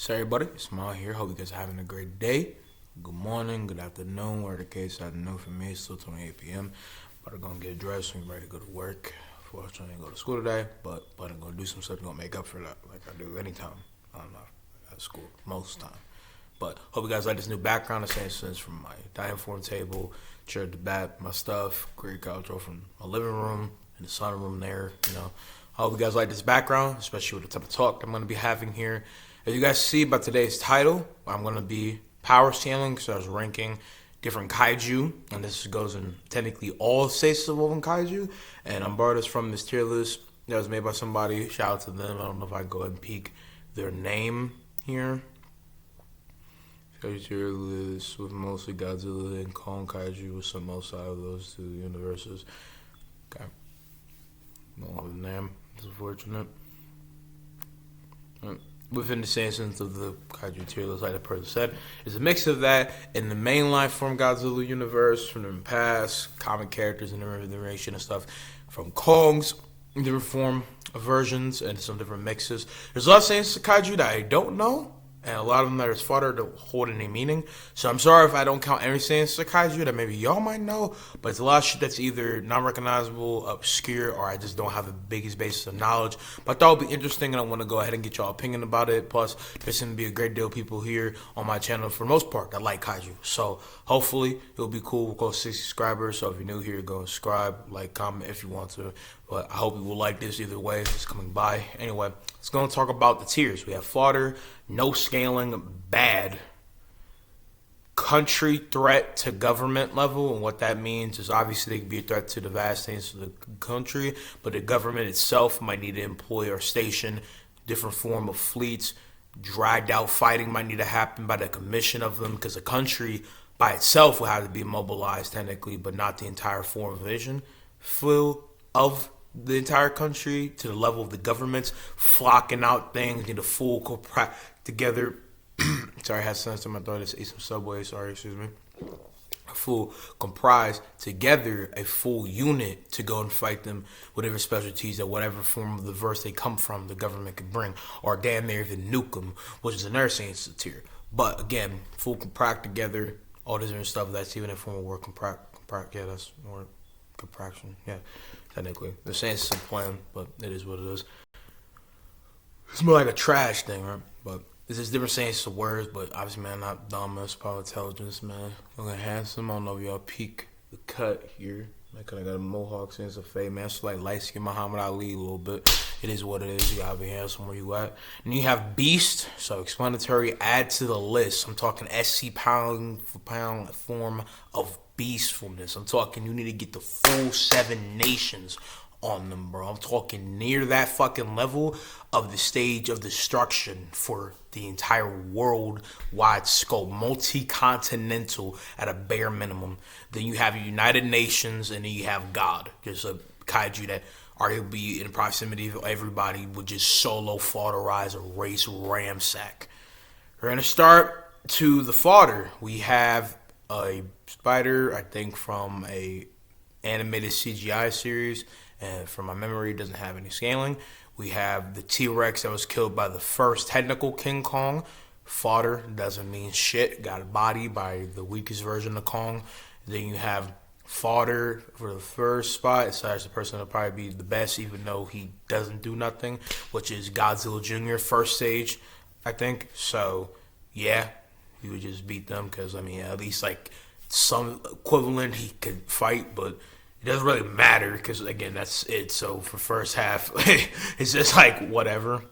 So everybody, it's Mal here. Hope you guys are having a great day. Good morning, good afternoon, whatever the case. I don't know for me, it's still 28 p.m. But I'm gonna get dressed and ready to go to work. Fortunately, I didn't go to school today, but I'm gonna do some stuff to make up for that, like I do anytime. I don't know, at school most time. But hope you guys like this new background. The same sense from my dining room table, chair at the back, my stuff, great couch from my living room and the sunroom there. I hope you guys like this background, especially with the type of talk I'm gonna be having here. As you guys see by today's title, I'm going to be power scaling, so I was ranking different kaiju, and this goes in technically all states of kaiju, and I'm borrowed this from this tier list that was made by somebody. Shout out to them. I don't know if I can go ahead and peek their name here. Tier list with mostly Godzilla and Kong kaiju with some outside of those two universes. Okay. Don't have a name. It's unfortunate. Within the same sense of the kaiju tier list, like the person said, is a mix of that in the mainline form Godzilla universe from the past, comic characters and the narration and stuff from Kong's different form versions and some different mixes. There's a lot of things to kaiju that I don't know, and a lot of them that is fodder to hold any meaning. So I'm sorry if I don't count everything as kaiju that maybe y'all might know, but it's a lot of shit that's either non-recognizable, obscure, or I just don't have the biggest basis of knowledge. But I thought it would be interesting, and I want to go ahead and get y'all opinion about it. Plus, there's going to be a great deal of people here on my channel, for the most part, that like kaiju. So hopefully it'll be cool. We'll go 60 subscribers, so if you're new here, go subscribe, like, comment if you want to. But I hope you will like this either way. It's coming by. Anyway, let's go and talk about the tiers. We have fodder, no scaling, bad, country threat to government level. And what that means is obviously they can be a threat to the vast things of the country, but the government itself might need to employ or station different form of fleets. Dragged out fighting might need to happen by the commission of them, because the country by itself will have to be mobilized technically, but not the entire formation full of the entire country to the level of the governments flocking out things, need a full together. Sorry, I had sense in my throat. Just ate some Subway. Sorry, excuse me. A full comprise together a full unit to go and fight them, whatever specialties or whatever form of the verse they come from, the government could bring, or damn near even nuke them, which is another science tier. But again, full compact together, all this different stuff. That's even a form of word compact. Yeah, that's more contraction. Yeah, technically the science is a plan, but it is what it is. It's more like a trash thing, right? But it's just different sense of words. But obviously, man, I'm not dumb. That's probably intelligence, man. Looking handsome. I don't know if y'all peek the cut here. I got a mohawk sense of fade, man. It's like light skin Muhammad Ali a little bit. It is what it is. You gotta be handsome where you at. And you have Beast, so explanatory. Add to the list. I'm talking SC pound for pound form of beastfulness. I'm talking you need to get the full 7 nations on them, bro. I'm talking near that fucking level of the stage of destruction for the entire worldwide scope, multi-continental at a bare minimum. Then you have United Nations, and then you have God, just a kaiju that arguably in proximity of everybody would just solo foderize a race ramsack. We're gonna start to the fodder. We have a spider, I think from a animated CGI series, and from my memory, it doesn't have any scaling. We have the T-Rex that was killed by the first technical King Kong. Fodder doesn't mean shit. Got a body by the weakest version of Kong. Then you have fodder for the first spot. It's actually the person that'll probably be the best, even though he doesn't do nothing, which is Godzilla Jr. first stage, I think. So, yeah, he would just beat them because, I mean, at least like some equivalent he could fight, but it doesn't really matter because, again, that's it. So for first half, it's just like whatever.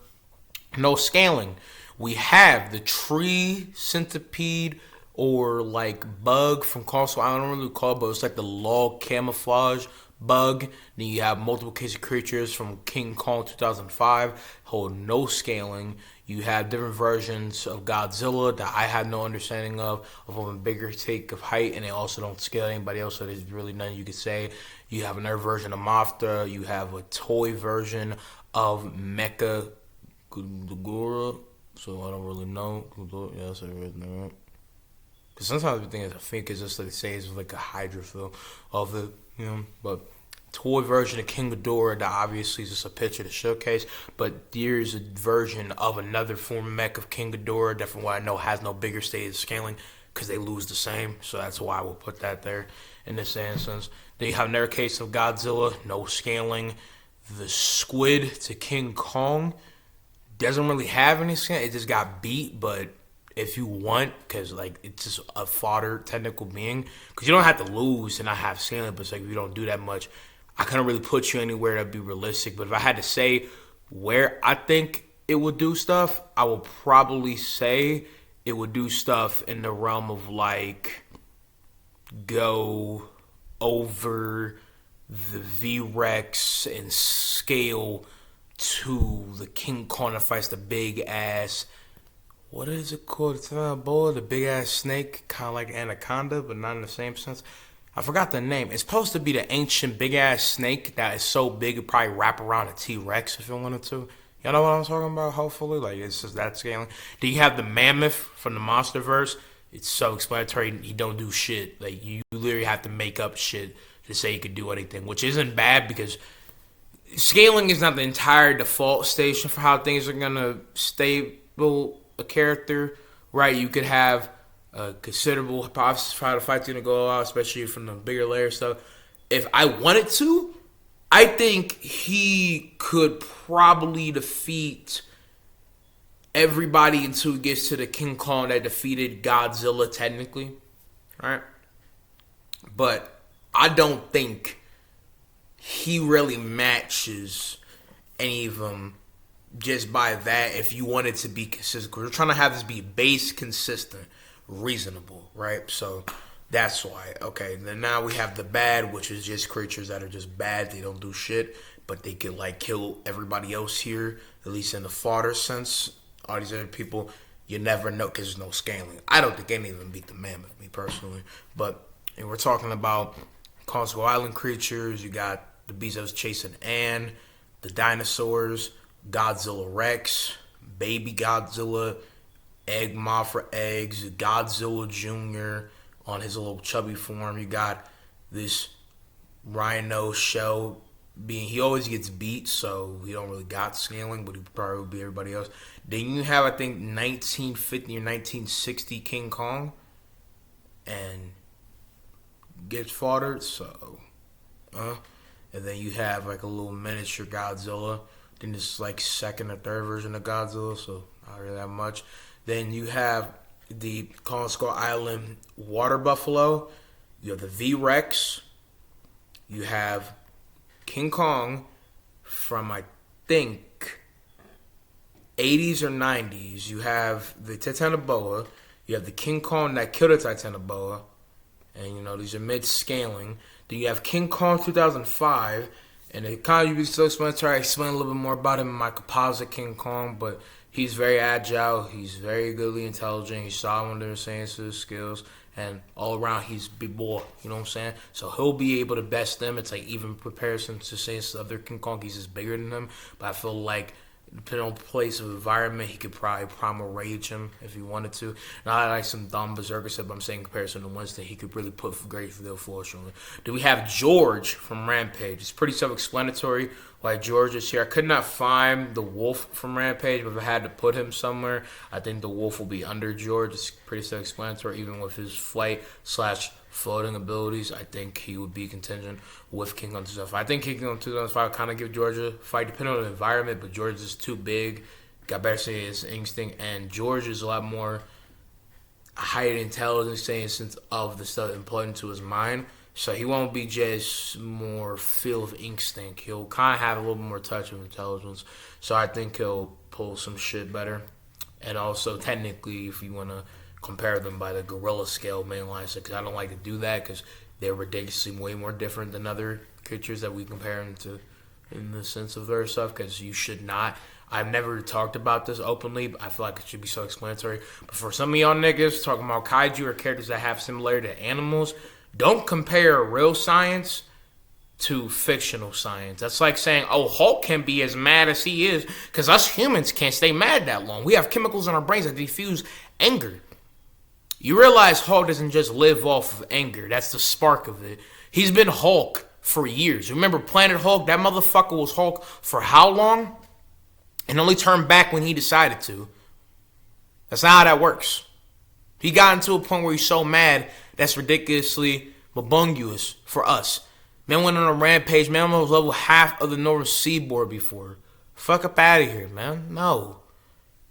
No scaling. We have the tree centipede or like bug from Castle. I don't really call it, but it's like the log camouflage bug. Then you have multiple case of creatures from King Kong 2005. Hold no scaling. You have different versions of Godzilla that I have no understanding of a bigger take of height, and they also don't scale anybody else, so there's really nothing you could say. You have another version of Mothra. You have a toy version of Mecha Gura, so I don't really know. Yeah, that's everything, right? Because sometimes we think it's a fake, it's just like they say it's like a hydrophil of it, but toy version of King Ghidorah that obviously is just a picture to showcase, but there's a version of another form mech of King Ghidorah that from what I know has no bigger stage scaling because they lose the same, so that's why we'll put that there in this instance. Then you have another case of Godzilla, no scaling. The squid to King Kong doesn't really have any scaling, it just got beat, but if you want, because like it's just a fodder technical being, because you don't have to lose and not have scaling, but it's like if you don't do that much, I couldn't really put you anywhere that'd be realistic. But if I had to say where I think it would do stuff, I would probably say it would do stuff in the realm of like go over the V-Rex and scale to the King Kong that fights the big ass. What is it called? It's not a boa, the big ass snake, kind of like Anaconda, but not in the same sense. I forgot the name. It's supposed to be the ancient big ass snake that is so big it probably wrap around a T-Rex if it wanted to. You know what I'm talking about? Hopefully, like it's just that scaling. Do you have the mammoth from the MonsterVerse? It's self-explanatory. He don't do shit. Like you literally have to make up shit to say he could do anything, which isn't bad because scaling is not the entire default station for how things are gonna stable a character, right? You could have a considerable hypothesis for how the fight's gonna go out, especially from the bigger layer stuff. If I wanted to, I think he could probably defeat everybody until he gets to the King Kong that defeated Godzilla technically, right? But I don't think he really matches any of them just by that. If you want it to be consistent, because we're trying to have this be base, consistent, reasonable, right? So that's why. Okay, then now we have the bad, which is just creatures that are just bad. They don't do shit, but they could like kill everybody else here, at least in the fodder sense. All these other people, you never know because there's no scaling. I don't think any of them beat the mammoth, me personally. But we're talking about Cosmo Island creatures. You got the beast that was chasing Anne, the dinosaurs, Godzilla Rex, Baby Godzilla, Egg Mothra eggs, Godzilla Jr. on his little chubby form. You got this Rhino shell being, he always gets beat, so he don't really got scaling, but he probably would be everybody else. Then you have, I think, 1950 or 1960 King Kong, and gets foddered, so, and then you have like a little miniature Godzilla. Then this is like second or third version of Godzilla, so not really that much. Then you have the Kong Skull Island water buffalo. You have the V-Rex. You have King Kong from, I think, 80s or 90s. You have the Titanoboa. You have the King Kong that killed the Titanoboa. And, you know, these are mid-scaling. Then you have King Kong 2005. And it kind of be so explanatory. I explain a little bit more about him in my composite King Kong. But he's very agile. He's very goodly intelligent. He's solid on their sciences, skills. And all around, he's big boy. You know what I'm saying? So he'll be able to best them. It's like even comparison to say other King Kong, he's just bigger than them. But I feel like depending on place of environment, he could probably primal rage him if he wanted to. Not like some dumb berserker said, but I'm saying in comparison to Winston, he could really put great for their force on it. Do we have George from Rampage? It's pretty self-explanatory why George is here. I could not find the wolf from Rampage, but if I had to put him somewhere, I think the wolf will be under George. It's pretty self-explanatory, even with his flight / floating abilities. I think he would be contingent with King Kong 2005. I think King Kong 2005 kind of give George a fight depending on the environment, but George is too big. Got better say his instinct, and George is a lot more higher intelligence sense of the stuff employed into his mind. So he won't be just more filled with instinct. He'll kind of have a little more touch of intelligence. So I think he'll pull some shit better. And also, technically, if you want to compare them by the gorilla scale mainline, because I don't like to do that because they're ridiculously way more different than other creatures that we compare them to in the sense of their stuff, because you should not. I've never talked about this openly, but I feel like it should be so explanatory. But for some of y'all niggas talking about kaiju or characters that have similarity to animals, don't compare real science to fictional science. That's like saying, oh, Hulk can be as mad as he is because us humans can't stay mad that long. We have chemicals in our brains that diffuse anger. You realize Hulk doesn't just live off of anger. That's the spark of it. He's been Hulk for years. Remember Planet Hulk? That motherfucker was Hulk for how long? And only turned back when he decided to. That's not how that works. He got into a point where he's so mad that's ridiculously mabunguous for us. Man went on a rampage. Man was level half of the Northern Seaboard before. Fuck up out of here, man. No.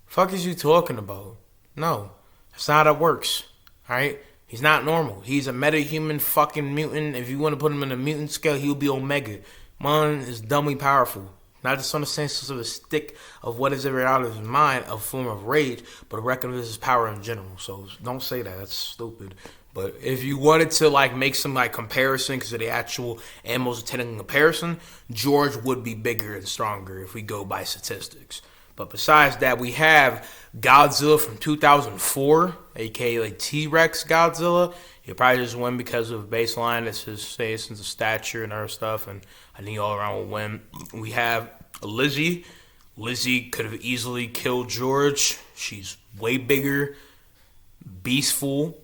Fuck is you talking about? No. That's not how that works. Alright? He's not normal. He's a metahuman fucking mutant. If you want to put him in a mutant scale, he'll be Omega. Man is dumbly powerful. Not just on the sense of the stick of what is ever out of his mind, a form of rage, but recognize his power in general. So don't say that. That's stupid. But if you wanted to like make some like comparison because of the actual animals attending comparison, George would be bigger and stronger if we go by statistics. But besides that, we have Godzilla from 2004, aka like T-Rex Godzilla. He'll probably just win because of baseline. It's his sense of stature and other stuff, and I think all around will win. We have Lizzie. Lizzie could have easily killed George. She's way bigger, beastful,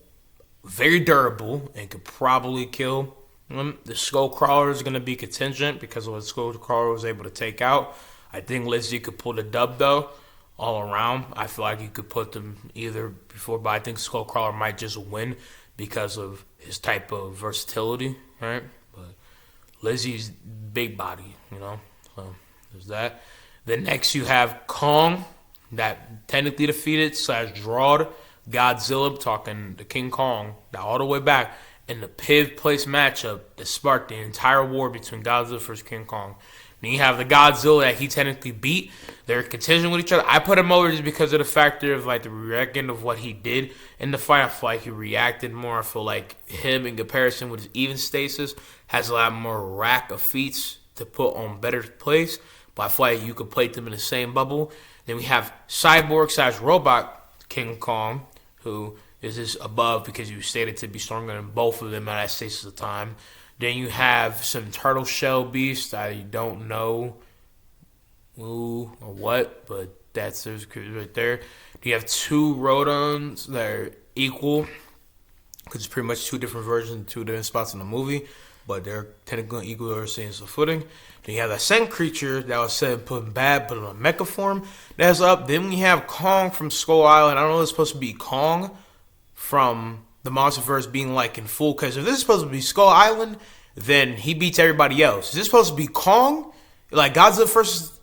very durable, and could probably kill him. The Skullcrawler is going to be contingent because of what Skullcrawler was able to take out. I think Lizzie could pull the dub, though, all around. I feel like you could put them either before, but I think Skullcrawler might just win because of his type of versatility, right? But Lizzie's big body, you know? So there's that. Then next you have Kong, that technically defeated / drawed Godzilla, talking to King Kong, all the way back in the pivot place matchup that sparked the entire war between Godzilla versus King Kong. Then you have the Godzilla that he technically beat. They're contingent with each other. I put him over just because of the factor of like the reaction of what he did in the fight. I feel like he reacted more. I feel like him in comparison with his even stasis has a lot more rack of feats to put on better place. But I feel like you could plate them in the same bubble. Then we have Cyborg / Robot King Kong, who is just above because you stated to be stronger than both of them at that stasis of time. Then you have some turtle shell beasts. I don't know who or what, but that's right there. You have two Rodons that are equal, because it's pretty much two different versions, two different spots in the movie, but they're technically equal or same footing. Then you have that same creature that was said put bad, but in a mecha form that's up. Then we have Kong from Skull Island. I don't know if it's supposed to be Kong from the Monsterverse being like in full, because if this is supposed to be Skull Island, then he beats everybody else. Is this supposed to be Kong? Like Godzilla versus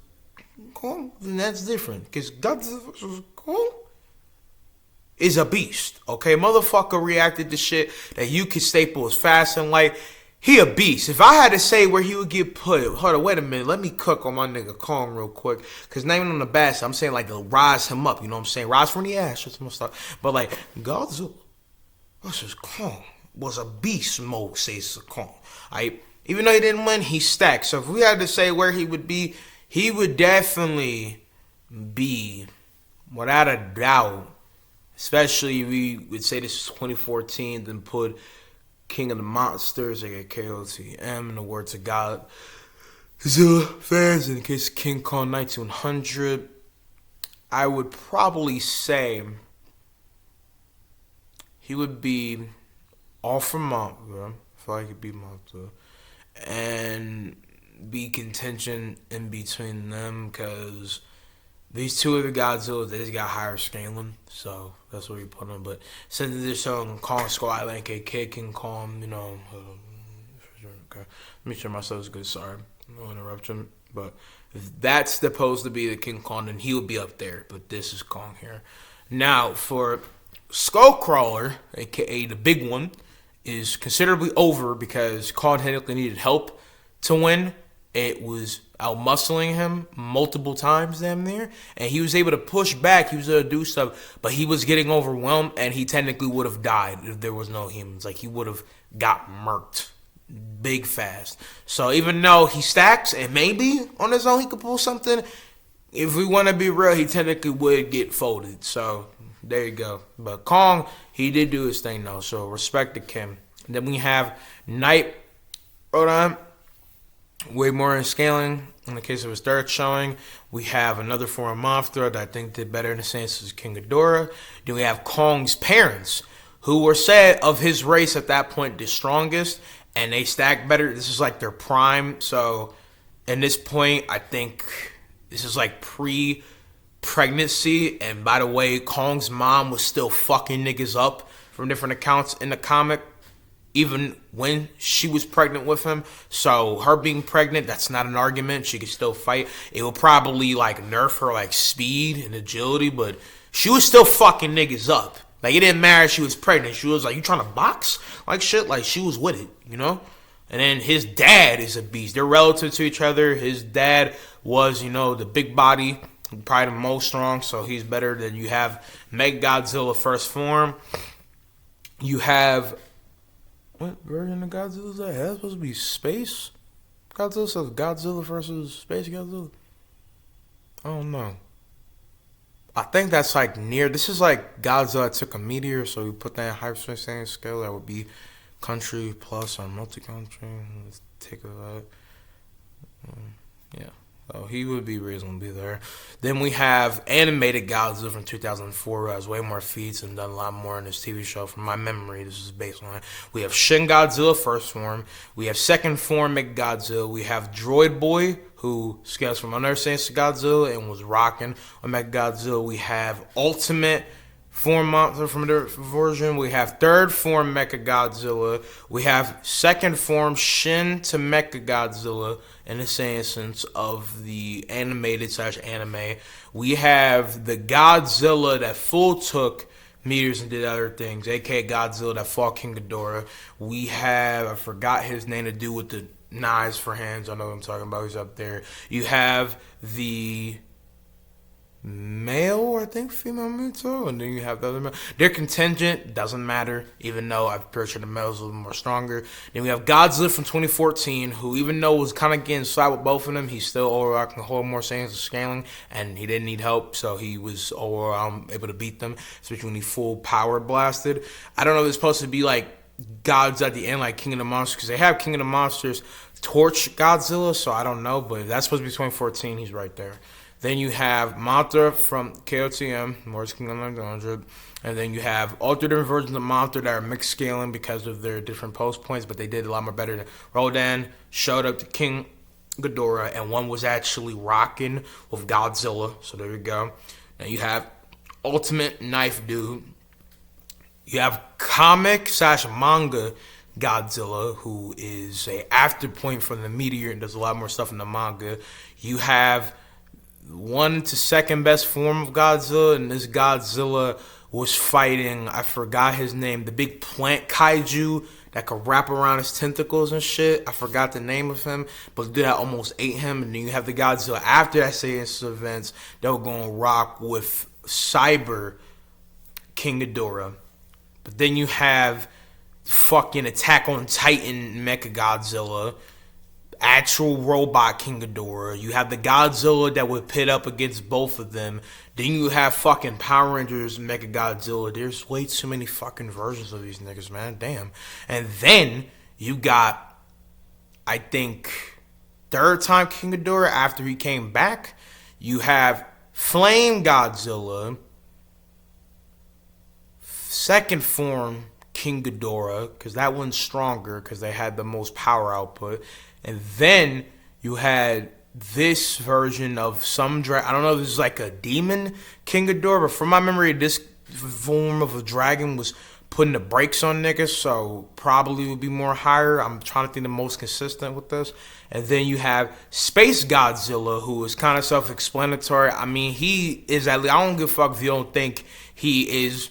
Kong? Then that's different, because Godzilla versus Kong is a beast. Okay, motherfucker reacted to shit that you could staple as fast and light. He a beast. If I had to say where he would get put, hold on, wait a minute. Let me cook on my nigga Kong real quick. Because naming him the best, I'm saying like to rise him up. You know what I'm saying? Rise from the ash or some stuff. But like Godzilla versus Kong was a beast mode, says Kong. Even though he didn't win, he stacked. So if we had to say where he would be, he would definitely be, without a doubt, especially we would say this is 2014, then put King of the Monsters, aka KOTM, in the words of God. Fans, in the case of King Kong 1900, I would probably say he would be off from AmonRa. I feel like he'd be AmonRa. And be contention in between them, because these two of the Godzillas, they just got higher scaling, so that's where we put them. But since they're showing Kong Skull Island, aka King Kong, you know, okay. Let me sure myself is good. Sorry, no interruption. But if that's supposed to be the King Kong, then he would be up there. But this is Kong here. Now for Skullcrawler, aka the big one, is considerably over because Kong technically needed help to win. It was out-muscling him multiple times damn near, and he was able to push back, he was able to do stuff, but he was getting overwhelmed, and he technically would have died if there was no humans. Like, he would have got murked big fast. So even though he stacks, and maybe on his own he could pull something, if we want to be real, he technically would get folded. So there you go. But Kong, he did do his thing though, so respect to Kim. And then we have Night Rodon, way more in scaling. In the case of his third showing, we have another form of Mothra that I think did better in the sense as King Ghidorah. Then we have Kong's parents, who were said of his race at that point the strongest, and they stack better. This is like their prime. So, in this point, I think this is like pre-pregnancy. And by the way, Kong's mom was still fucking niggas up from different accounts in the comic, even when she was pregnant with him. So her being pregnant, that's not an argument. She could still fight. It will probably like nerf her like speed and agility, but she was still fucking niggas up. Like, it didn't matter if she was pregnant. She was like, you trying to box? Like shit, like she was with it, you know? And then his dad is a beast. They're relative to each other. His dad was, the big body, probably the most strong, so he's better than you have Mechagodzilla first form. You have, what version of Godzilla is that? That's supposed to be Space Godzilla? So Godzilla versus Space Godzilla? I don't know. I think that's like near, this is like Godzilla took a meteor, so we put that in hyperspace scale. That would be country plus or multi-country. Let's take a look. Yeah. So he would be reasonably there. Then we have animated Godzilla from 2004, who has way more feats and done a lot more in this TV show. From my memory, this is based on it. We have Shin Godzilla first form. We have second form Mechagodzilla. We have Droid Boy, who scales from Understanding to Godzilla and was rocking on Mechagodzilla. We have Ultimate form monster from the version. We have third form Mechagodzilla. We have second form Shin to Mechagodzilla in the same sense of the animated / anime. We have the Godzilla that full took meteors and did other things, aka Godzilla that fought King Ghidorah. We have, I forgot his name, to do with the knives for hands. I know what I'm talking about. He's up there. You have the male, I think, female Muto, and then you have the other male. Their contingent doesn't matter, even though I'm pretty sure the male's a little more stronger. Then we have Godzilla from 2014, who, even though was kind of getting slapped with both of them, he's still overall can hold more sayings of scaling, and he didn't need help, so he was overall able to beat them, especially when he full power blasted. I don't know if it's supposed to be like gods at the end, like King of the Monsters, because they have King of the Monsters torch Godzilla, so I don't know, but if that's supposed to be 2014, he's right there. Then you have Mothra from KOTM, Morris Kingdom 900. And then you have alternate versions of Mothra that are mixed scaling because of their different post points, but they did a lot more better than Rodan showed up to King Ghidorah, and one was actually rocking with Godzilla. So there you go. Now you have Ultimate Knife Dude. You have comic / manga Godzilla, who is a after point from the meteor and does a lot more stuff in the manga. You have one to second best form of Godzilla, and this Godzilla was fighting, I forgot his name, the big plant kaiju that could wrap around his tentacles and shit. I forgot the name of him, but that almost ate him. And then you have the Godzilla after that series of events that were going to rock with Cyber King Ghidorah. But then you have fucking Attack on Titan Mechagodzilla, actual robot King Ghidorah. You have the Godzilla that would pit up against both of them. Then you have fucking Power Rangers Mechagodzilla. There's way too many fucking versions of these niggas, man. Damn. And then you got, I think, third time King Ghidorah after he came back. You have Flame Godzilla, second form King Ghidorah, because that one's stronger because they had the most power output. And then you had this version of some I don't know if this is like a demon King Ghidorah, but from my memory, this form of a dragon was putting the brakes on niggas, so probably would be more higher. I'm trying to think the most consistent with this. And then you have Space Godzilla, who is kind of self-explanatory. I mean, he is at least, I don't give a fuck if you don't think he is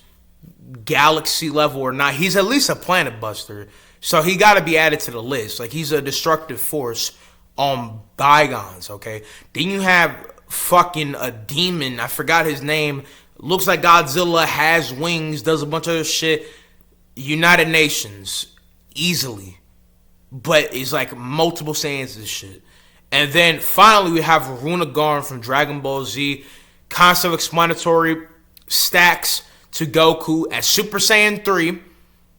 galaxy level or not. He's at least a planet buster. So he got to be added to the list. Like, he's a destructive force on bygones, okay? Then you have fucking a demon. I forgot his name. Looks like Godzilla, has wings, does a bunch of other shit. United Nations, easily. But it's like multiple sayings and shit. And then finally we have Runagarn from Dragon Ball Z. Concept explanatory, stacks to Goku at Super Saiyan 3.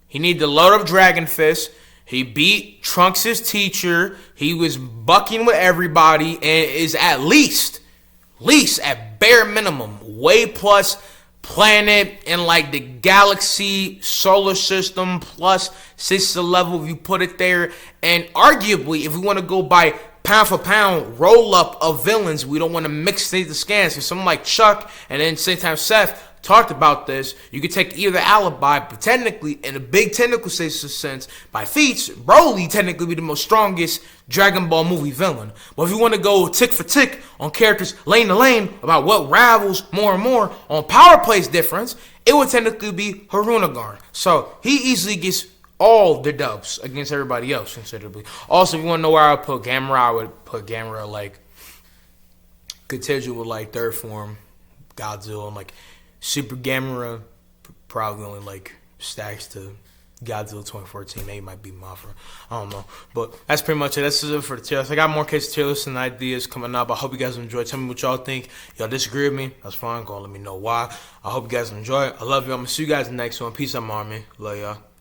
He needed to load up Dragon Fist. He beat Trunks' teacher. He was bucking with everybody and is at least at bare minimum, way plus planet in like the galaxy solar system plus sister level if you put it there. And arguably, if we want to go by pound for pound roll up of villains, we don't want to mix the scans. For someone like Chuck and then same time Seth talked about this, you could take either Alibi, but technically, in a big technical sense, by feats, Broly technically be the most strongest Dragon Ball movie villain. But if you want to go tick for tick on characters lane to lane about what rivals more and more on power plays difference, it would technically be Harunagarn. So he easily gets all the dubs against everybody else considerably. Also, if you want to know where I would put Gamera, I would put Gamera like contingent with like third form Godzilla and like Super Gamera, probably only like stacks to Godzilla 2014. Maybe might be Mothra. I don't know. But that's pretty much it. That's it for the tier list. I got more cases tier lists and ideas coming up. I hope you guys enjoy. Tell me what y'all think. Y'all disagree with me? That's fine. Go on, let me know why. I hope you guys enjoy it. I love you. I'm going to see you guys in the next one. Peace out, Army. Love y'all.